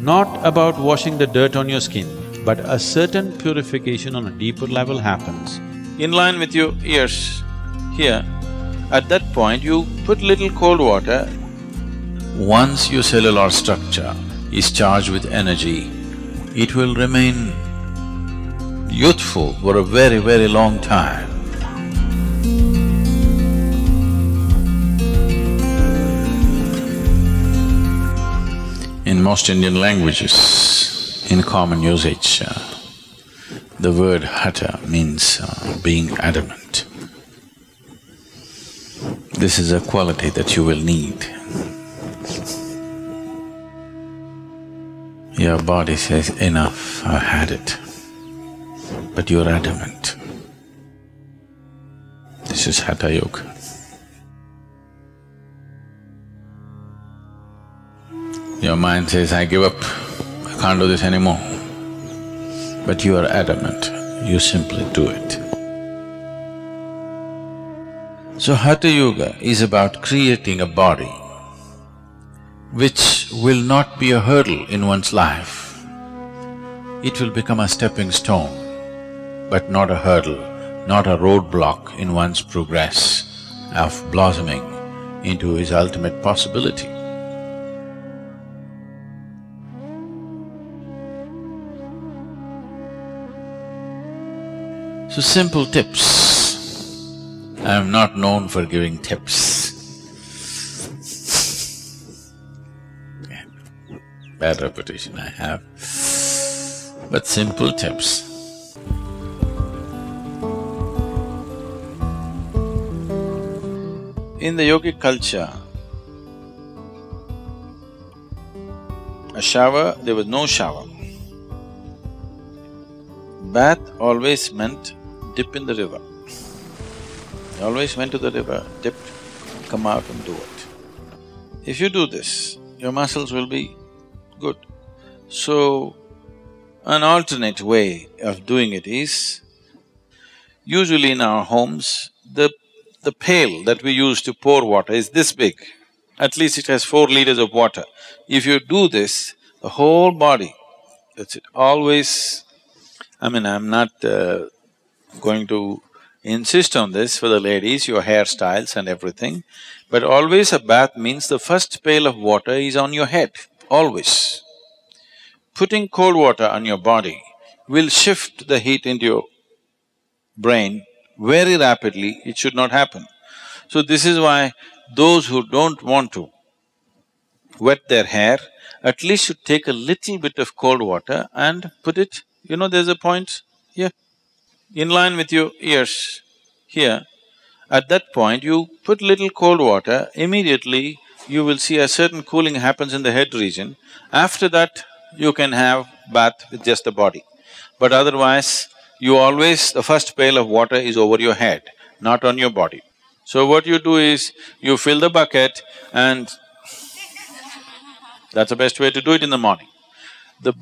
not about washing the dirt on your skin, but a certain purification on a deeper level happens. In line with your ears, here, at that point you put little cold water. Once your cellular structure is charged with energy, it will remain youthful for a very, very long time. In most Indian languages, in common usage, the word hatha means being adamant. This is a quality that you will need. Your body says, enough, I've had it. But you're adamant. This is Hatha Yoga. Your mind says, I give up, I can't do this anymore. But you are adamant, you simply do it. So Hatha Yoga is about creating a body which will not be a hurdle in one's life. It will become a stepping stone, but not a hurdle, not a roadblock in one's progress of blossoming into his ultimate possibility. So simple tips. I am not known for giving tips. Bad reputation I have, but simple tips. In the yogic culture, a shower, there was no shower. Bath always meant dip in the river. They always went to the river, dipped, come out and do it. If you do this, your muscles will be good. So, an alternate way of doing it is, usually in our homes, the pail that we use to pour water is this big. At least it has 4 liters of water. If you do this, the whole body, that's it, always… I'm not going to insist on this for the ladies, your hairstyles and everything, but always a bath means the first pail of water is on your head, always. Putting cold water on your body will shift the heat into your brain very rapidly, it should not happen. So this is why those who don't want to wet their hair, at least should take a little bit of cold water and put it, there's a point here, in line with your ears, here. At that point, you put little cold water, immediately you will see a certain cooling happens in the head region. After that, you can have bath with just the body. But otherwise, the first pail of water is over your head, not on your body. So what you do is, you fill the bucket and that's the best way to do it in the morning. The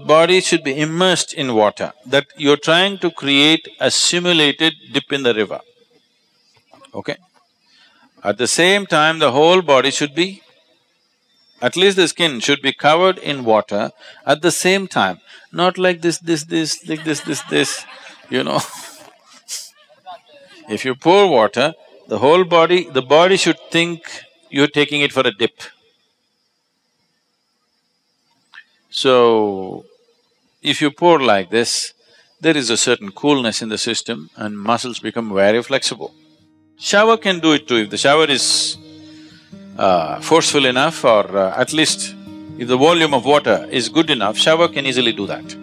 body should be immersed in water, that you're trying to create a simulated dip in the river, okay? At the same time, the whole body should be, at least the skin should be covered in water at the same time, not like this, like this, If you pour water, the body should think you're taking it for a dip. So, if you pour like this, there is a certain coolness in the system and muscles become very flexible. Shower can do it too, if the shower is forceful enough, or at least if the volume of water is good enough, shower can easily do that.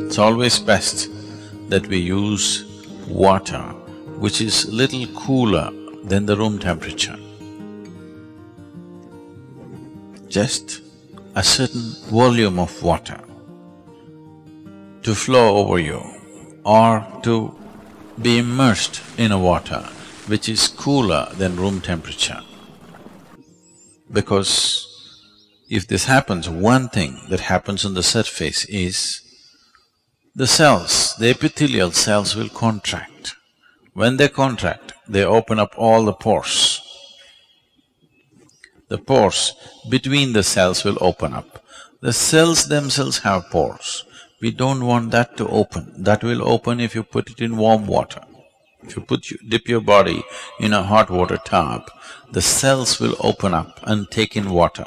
It's always best that we use water which is little cooler than the room temperature. Just a certain volume of water to flow over you, or to be immersed in a water which is cooler than room temperature. Because if this happens, one thing that happens on the surface is the cells, the epithelial cells will contract. When they contract, they open up all the pores. the pores between the cells will open up. The cells themselves have pores. We don't want that to open. That will open if you put it in warm water. If you dip your body in a hot water tub, the cells will open up and take in water.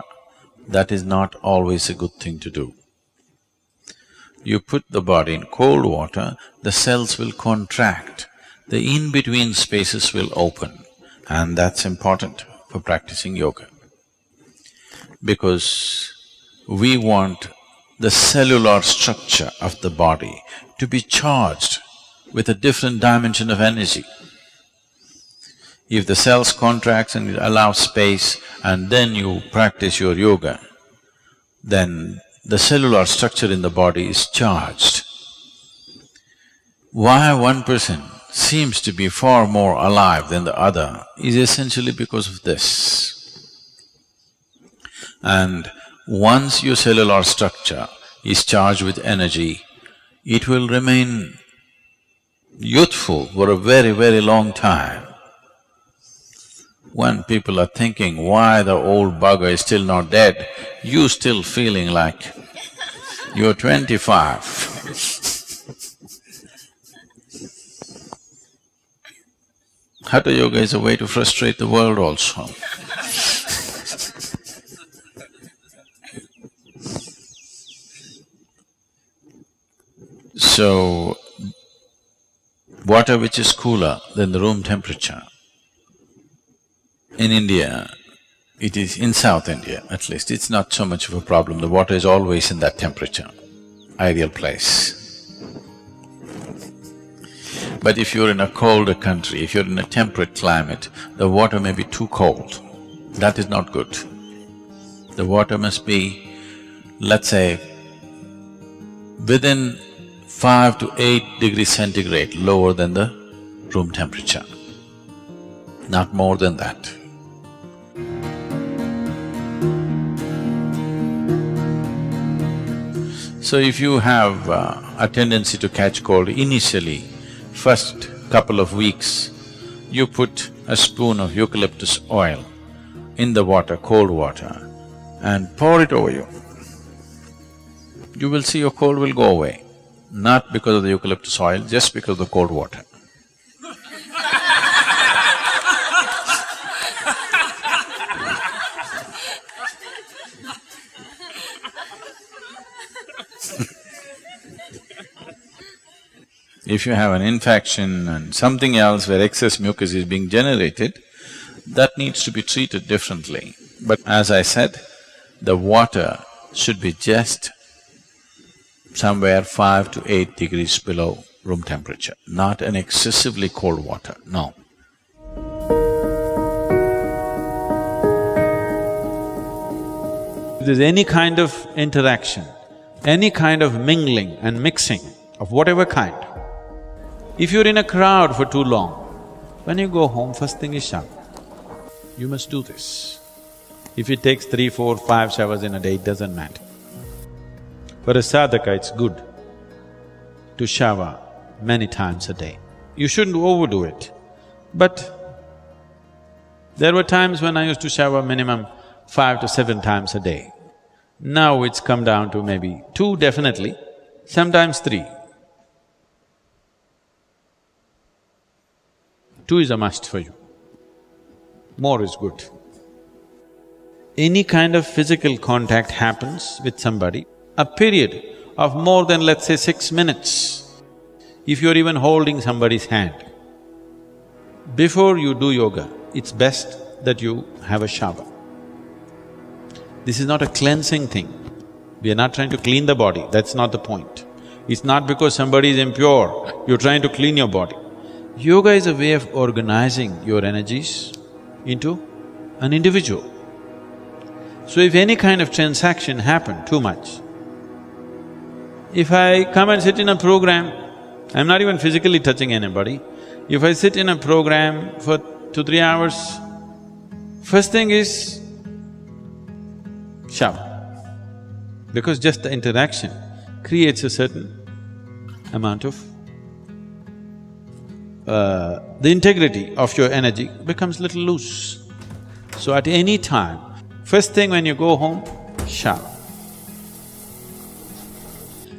That is not always a good thing to do. You put the body in cold water, the cells will contract, the in-between spaces will open, and that's important for practicing yoga. Because we want the cellular structure of the body to be charged with a different dimension of energy. If the cells contracts and allow space and then you practice your yoga, then the cellular structure in the body is charged. Why one person seems to be far more alive than the other is essentially because of this. And once your cellular structure is charged with energy, it will remain youthful for a very, very long time. When people are thinking, why the old bugger is still not dead, you still feeling like you're 25. Hatha yoga is a way to frustrate the world also. So, water which is cooler than the room temperature, in India, it is in South India at least, it's not so much of a problem, the water is always in that temperature, ideal place. But if you're in a colder country, if you're in a temperate climate, the water may be too cold, that is not good. The water must be, let's say, within 5 to 8 degrees centigrade lower than the room temperature, not more than that. So if you have a tendency to catch cold initially, first couple of weeks, you put a spoon of eucalyptus oil in the water, cold water, and pour it over you. You will see your cold will go away, not because of the eucalyptus oil, just because of the cold water. If you have an infection and something else where excess mucus is being generated, that needs to be treated differently. But as I said, the water should be just somewhere 5 to 8 degrees below room temperature, not an excessively cold water, no. If there's any kind of interaction, any kind of mingling and mixing of whatever kind, if you're in a crowd for too long, when you go home, first thing is shower. You must do this. If it takes 3, 4, 5 showers in a day, it doesn't matter. For a sadhaka, it's good to shower many times a day. You shouldn't overdo it. But there were times when I used to shower minimum 5 to 7 times a day. Now it's come down to maybe 2 definitely, sometimes 3. 2 is a must for you. More is good. Any kind of physical contact happens with somebody, a period of more than, let's say, 6 minutes, if you're even holding somebody's hand, before you do yoga, it's best that you have a shower. This is not a cleansing thing. We are not trying to clean the body, that's not the point. It's not because somebody is impure, you're trying to clean your body. Yoga is a way of organizing your energies into an individual. So if any kind of transaction happened too much, if I come and sit in a program, I'm not even physically touching anybody, if I sit in a program for 2-3 hours, first thing is shower. Because just the interaction creates a certain amount of… the integrity of your energy becomes little loose. So at any time, First thing when you go home, shower.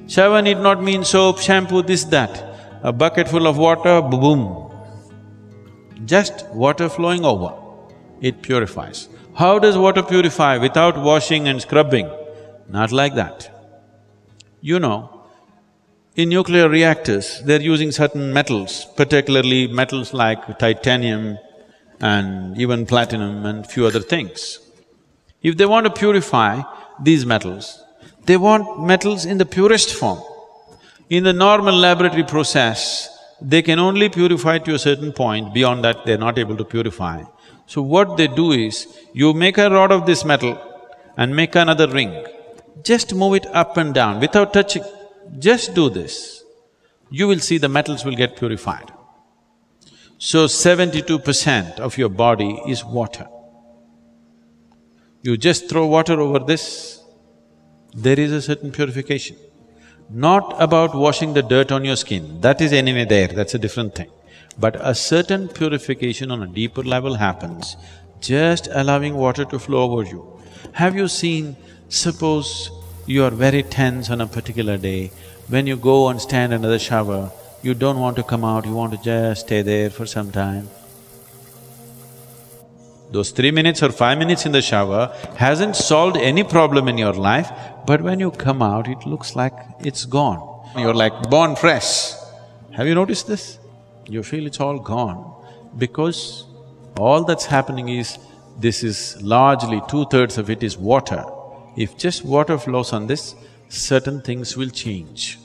Shower need not mean soap, shampoo, this, that. A bucket full of water, boom. Just water flowing over, it purifies. How does water purify without washing and scrubbing? Not like that. You know, in nuclear reactors, they're using certain metals, particularly metals like titanium and even platinum and few other things. If they want to purify these metals, they want metals in the purest form. In the normal laboratory process, they can only purify to a certain point, beyond that they're not able to purify. So what they do is, you make a rod of this metal and make another ring. Just move it up and down without touching. Just do this. You will see the metals will get purified. So 72% of your body is water. You just throw water over this, there is a certain purification. Not about washing the dirt on your skin, that is anyway there, that's a different thing. But a certain purification on a deeper level happens, just allowing water to flow over you. Have you seen, suppose you are very tense on a particular day, when you go and stand under the shower, you don't want to come out, you want to just stay there for some time. Those 3 minutes or 5 minutes in the shower hasn't solved any problem in your life, but when you come out, it looks like it's gone. You're like born fresh. Have you noticed this? You feel it's all gone because all that's happening is, this is largely 2/3 of it is water. If just water flows on this, certain things will change.